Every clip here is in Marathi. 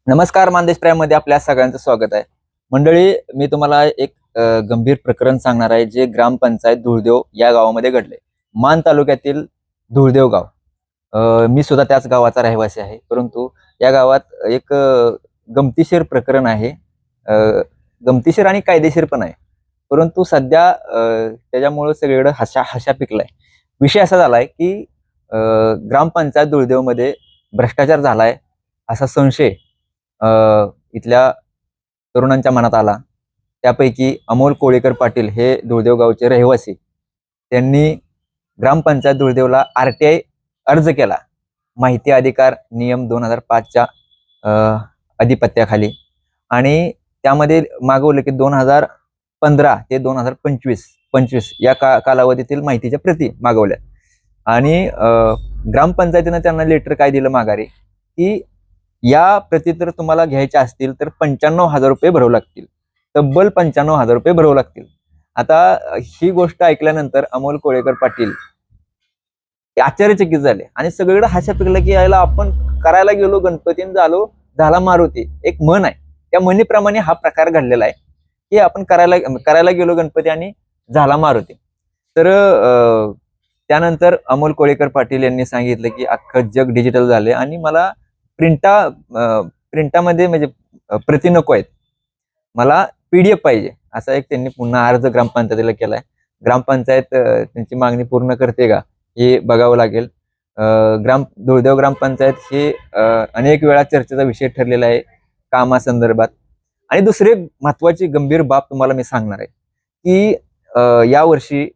नमस्कार, मानदेश प्राईममध्ये आपल्या सगळ्यांचं स्वागत आहे. मंडळी, मी तुम्हाला एक गंभीर प्रकरण सांगणार आहे, जे ग्रामपंचायत धुळदेव या गावामध्ये घडले. मान तालुक्यातील धुळदेव गाव. मी सुद्धा त्याच गावाचा रहिवासी आहे, परंतु या गावात एक गमतीशीर प्रकरण आहे. अ, गमतीशीर आणि कायदेशीर पण आहे, परंतु सध्या त्याच्यामुळं सगळीकडे हशा पिकलाय. विषय असा झालाय की ग्रामपंचायत धुळदेवमध्ये भ्रष्टाचार झालाय असा संशय अ, इथल्या तरुणांच्या मनात आला. त्यापैकी अमोल कोळेकर पाटील हे धुळदेव गावचे रहिवासी, त्यांनी ग्रामपंचायत धुळदेवला आरटीआय अर्ज केला. माहिती अधिकार नियम 2005च्या अधिपत्याखाली. आणि त्यामध्ये मागवलं की 2015 ते 2025 या कालावधीतील माहितीच्या प्रती मागवल्या. आणि ग्रामपंचायतीनं त्यांना लेटर काय दिलं माघारी, की या प्रती तर तुम्हाला घ्यायच्या असतील तर 95,000 रुपये भरावे लागतील. तब्बल 95,000 रुपये भरावे लागतील. आता ही गोष्ट ऐकल्यानंतर अमोल कोळेकर पाटील आश्चर्यचकित झाले आणि सगळीकडे हास्य पिकलं की यायला आपण करायला गेलो गणपतीने झाला मारुती. एक म्हण आहे, त्या म्हणीप्रमाणे हा प्रकार घडलेला आहे की आपण करायला गेलो गणपती आणि झाला मारुती. तर त्यानंतर अमोल कोळेकर पाटील यांनी सांगितलं की अख्खं जग डिजिटल झाले आणि मला प्रिंटामध्ये म्हणजे प्रती नको आहेत, मला पीडीएफ पाहिजे. असा एक त्यांनी पुन्हा अर्ज ग्रामपंचायतीला केलाय. ग्रामपंचायत त्यांची मागणी पूर्ण करते का हे बघावं लागेल. धुळदेव ग्रामपंचायत हे अनेक वेळा चर्चेचा विषय ठरलेला आहे कामासंदर्भात. आणि दुसरी महत्वाची गंभीर बाब तुम्हाला मी सांगणार आहे की यावर्षी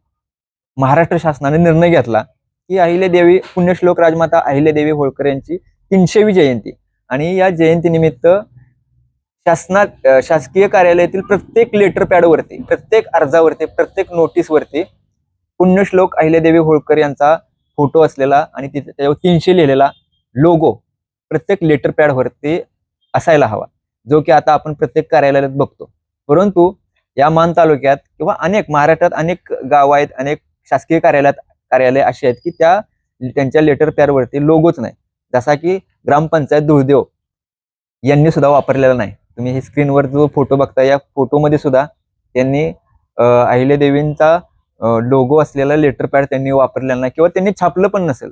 महाराष्ट्र शासनाने निर्णय घेतला की अहिल्यादेवी पुण्यश्लोक राजमाता अहिल्यादेवी होळकर यांची 300वी जयंती, आणि या जयंतीनिमित्त शासकीय कार्यालयातील प्रत्येक लेटर पॅडवरती, प्रत्येक अर्जावरती, प्रत्येक नोटीसवरती पुण्यश्लोक अहिल्यादेवी होळकर यांचा फोटो असलेला आणि त्याच्यावर 300 लिहिलेला लोगो प्रत्येक लेटर पॅडवरती असायला हवा, जो की आता आपण प्रत्येक कार्यालयात बघतो. परंतु या मान तालुक्यात किंवा महाराष्ट्रात अनेक गाव आहेत, अनेक शासकीय कार्यालय अशी आहेत की त्यांच्या लेटर पॅडवरती लोगोच नाही. जसा की ग्रामपंचायत धुळदेव यांनी सुद्धा वापरलेला नाही. तुम्ही ही स्क्रीनवर जो फोटो बघता, या फोटोमध्ये सुद्धा त्यांनी अहिल्यादेवींचा लोगो असलेला लेटर पॅड त्यांनी वापरलेला नाही किंवा त्यांनी छापलं पण नसेल.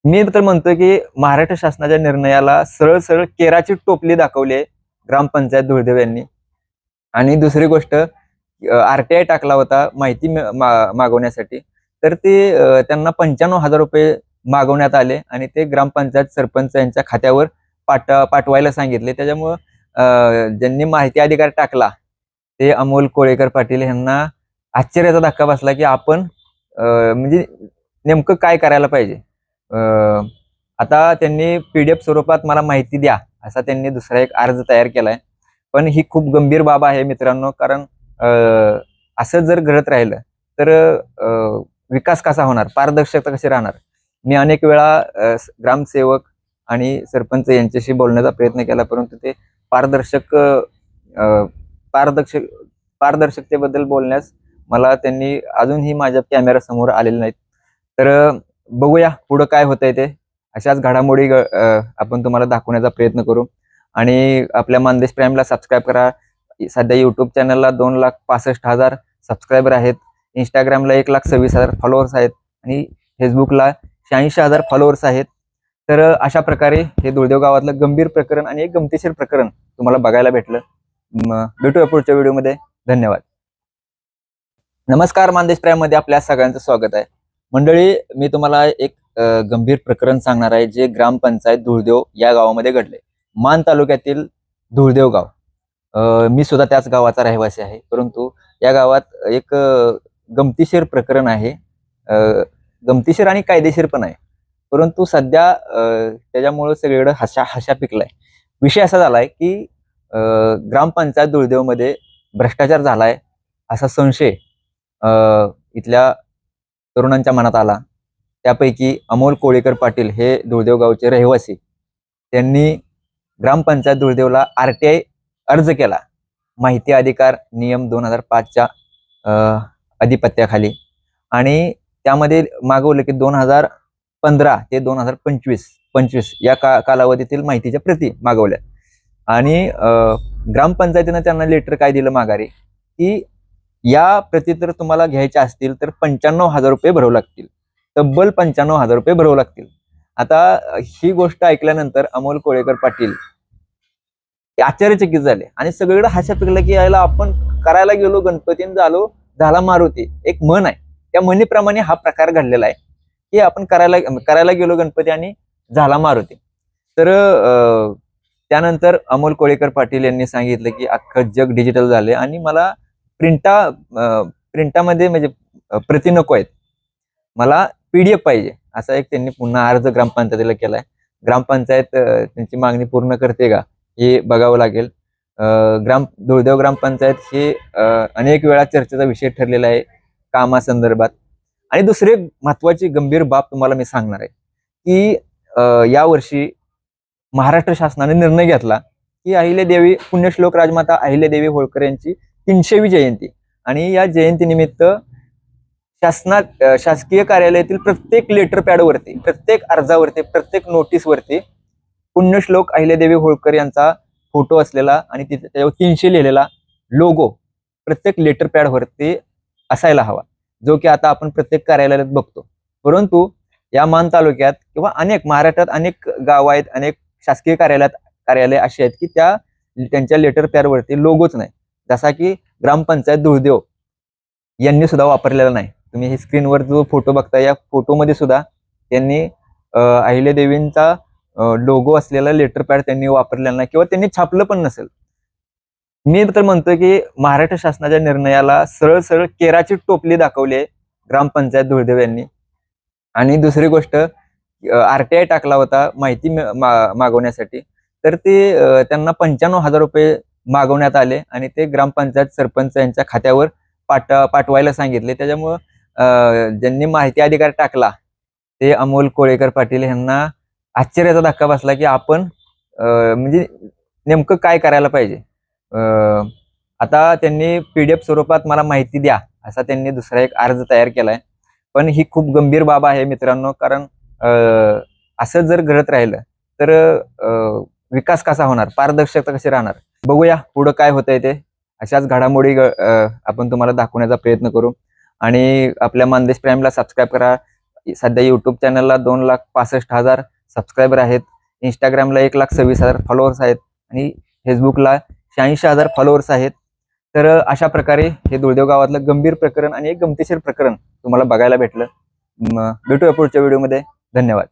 मी तर म्हणतोय की महाराष्ट्र शासनाच्या निर्णयाला सरळ सरळ केराची टोपली दाखवली आहे ग्रामपंचायत धुळदेव यांनी. आणि दुसरी गोष्ट, आरटीआय टाकला होता माहिती मागवण्यासाठी, तर ते त्यांना 95,000 रुपये मागवण्यात आले आणि ते ग्रामपंचायत सरपंच यांच्या खात्यावर पाठवायला सांगितले. त्याच्यामुळं ज्यांनी माहिती अधिकार टाकला ते अमोल कोळेकर पाटील यांना आश्चर्याचा धक्का बसला की आपण म्हणजे नेमकं काय करायला पाहिजे. आता त्यांनी पीडीएफ स्वरूपात मला माहिती द्या असा त्यांनी दुसरा एक अर्ज तयार केलाय. पण ही खूप गंभीर बाब आहे मित्रांनो, कारण असं जर घडत राहिलं तर विकास कसा होणार, पारदर्शकता कशी राहणार. मी अनेक वेळा ग्रामसेवक आणि सरपंच यांच्याशी बोलण्याचा प्रयत्न केला, परंतु ते पारदर्शकतेबद्दल बोलण्यास मला त्यांनी अजूनही माझ्या कॅमेऱ्यासमोर आलेले नाहीत. तर बघूया पुढं काय होतंय ते. अशाच घडामोडी आपण तुम्हाला दाखवण्याचा प्रयत्न करू. आणि आपल्या मानदेश प्राईमला सबस्क्राईब करा. सध्या युट्यूब चॅनलला 2,65,000 सबस्क्रायबर आहेत. इंस्टाग्रामला 1,26,000 फॉलोअर्स आहेत आणि फेसबुकला 86,000 फॉलोअर्स आहेत. तर अशा प्रकारे हे धुळदेव गावातलं गंभीर प्रकरण आणि एक गमतीशीर प्रकरण तुम्हाला बघायला भेटलं. भेटूया पुढच्या व्हिडिओमध्ये. धन्यवाद. नमस्कार, मानदेश प्राईममध्ये आपल्या सगळ्यांचं स्वागत आहे. मंडळी, मी तुम्हाला एक गंभीर प्रकरण सांगणार आहे, जे ग्रामपंचायत धुळदेव या गावामध्ये घडले. मान तालुक्यातील धुळदेव गाव. मी सुद्धा त्याच गावाचा रहिवासी आहे, परंतु या गावात एक गमतीशीर प्रकरण आहे. गमतीशीर आणि कायदेशीर पण आहे, परंतु सध्या त्याच्यामुळं सगळीकडे हशा पिकलाय. विषय असा झालाय की ग्रामपंचायत धुळदेवमध्ये भ्रष्टाचार झालाय असा संशय इथल्या तरुणांच्या मनात आला. त्यापैकी अमोल कोळेकर पाटील हे धुळदेव गावचे रहिवासी, त्यांनी ग्रामपंचायत धुळदेवला आरटीआय अर्ज केला. माहिती अधिकार नियम 2005च्या अधिपत्याखाली. आणि त्यामध्ये मागवलं की 2015 ते 2025 या कालावधीतील माहितीच्या प्रती मागवल्या. आणि ग्रामपंचायतीनं त्यांना लेटर काय दिलं माघारी, की या प्रती तर तुम्हाला घ्यायच्या असतील तर 95,000 रुपये भरावे लागतील, तब्बल 95,000 रुपये भरावे लागतील. आता ही गोष्ट ऐकल्यानंतर अमोल कोळेकर पाटील आश्चर्यचकित झाले आणि सगळीकडे हास्य पिकलं की यायला आपण करायला गेलो गणपतीने झाला मारुती. एक म्हण आहे, त्या म्हणीप्रमाणे हा प्रकार घडलेला आहे की आपण करायला गेलो गणपती आणि झाला मारुती. तर त्यानंतर अमोल कोळेकर पाटील यांनी सांगितलं की अख्खं जग डिजिटल झाले आणि मला प्रिंटामध्ये म्हणजे प्रति नको आहेत, मला PDF पाहिजे, असा एक त्यांनी पुन्हा अर्ज ग्रामपंचायतीला केलाय. ग्रामपंचायत त्यांची मागणी पूर्ण करते का हे बघावं लागेल. धुळदेव ग्रामपंचायत हे अनेक वेळा चर्चेचा विषय ठरलेला आहे कामासंदर्भात. आणि दुसरी महत्वाची गंभीर बाब तुम्हाला मी सांगणार आहे की यावर्षी महाराष्ट्र शासनाने निर्णय घेतला की अहिल्यादेवी पुण्यश्लोक राजमाता अहिल्यादेवी होळकर यांची 300वी जयंती आणि या जयंतीनिमित्त शासकीय कार्यालयातील प्रत्येक लेटर पॅडवरती, प्रत्येक अर्जावरती, प्रत्येक नोटीसवरती पुण्यश्लोक अहिल्यादेवी होळकर यांचा फोटो असलेला आणि त्याच्यावर 300 लिहिलेला लोगो प्रत्येक लेटर पॅडवरती असायला हवा, जो की आता आपण प्रत्येक कार्यालयात बघतो. परंतु या मान तालुक्यात किंवा महाराष्ट्रात अनेक गाव आहेत, अनेक शासकीय कार्यालय अशी आहेत की त्यांच्या लेटर पॅडवरती लोगोच नाही. जसा की ग्रामपंचायत धुळदेव यांनी सुद्धा वापरलेला नाही. तुम्ही ही स्क्रीनवर जो फोटो बघता, या फोटोमध्ये सुद्धा त्यांनी अहिल्यादेवींचा लोगो असलेला लेटर पॅड त्यांनी वापरलेला नाही किंवा त्यांनी छापलं पण नसेल. मी तर म्हणतोय की महाराष्ट्र शासनाच्या निर्णयाला सरळ सरळ केराची टोपली दाखवली आहे ग्रामपंचायत धुळदेव यांनी. आणि दुसरी गोष्ट, RTI टाकला होता माहिती मागवण्यासाठी, तर ते त्यांना 95,000 रुपये मागवण्यात आले आणि ते ग्रामपंचायत सरपंच यांच्या खात्यावर पाठवायला सांगितले. त्याच्यामुळं ज्यांनी माहिती अधिकार टाकला ते अमोल कोळेकर पाटील यांना आश्चर्याचा धक्का बसला की आपण म्हणजे नेमकं काय करायला पाहिजे. आता त्यांनी PDF स्वरूपात मला माहिती द्या असा त्यांनी दुसरा एक अर्ज तयार केलाय. पण ही खूप गंभीर बाब आहे मित्रांनो, कारण असं जर घडत राहिलं तर विकास कसा होणार, पारदर्शकता कशी राहणार. बघूया पुढं काय होतंय ते. अशाच घडामोडी आपण तुम्हाला दाखवण्याचा प्रयत्न करू. आणि आपल्या मानदेश प्राईमला सबस्क्राईब करा. सध्या YouTube चॅनलला 2,65,000 सबस्क्रायबर आहेत, इंस्टाग्रामला 1,26,000 फॉलोअर्स आहेत आणि फेसबुकला 86,000 फॉलोअर्स आहेत. तर अशा प्रकारे हे धुळदेव गावातलं गंभीर प्रकरण आणि एक गमतीशीर प्रकरण तुम्हाला बघायला भेटलं. भेटूया पुढच्या व्हिडिओमध्ये. धन्यवाद.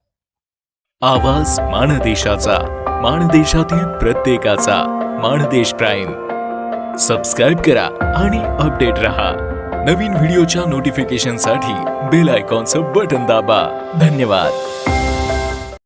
आवाज माणदेशाचा, माणदेशातील प्रत्येकाचा. माणदेश प्राईम सबस्क्राईब करा आणि अपडेट रहा. नवीन व्हिडिओच्या नोटिफिकेशनसाठी बेल आयकॉनचं बटन दाबा. धन्यवाद.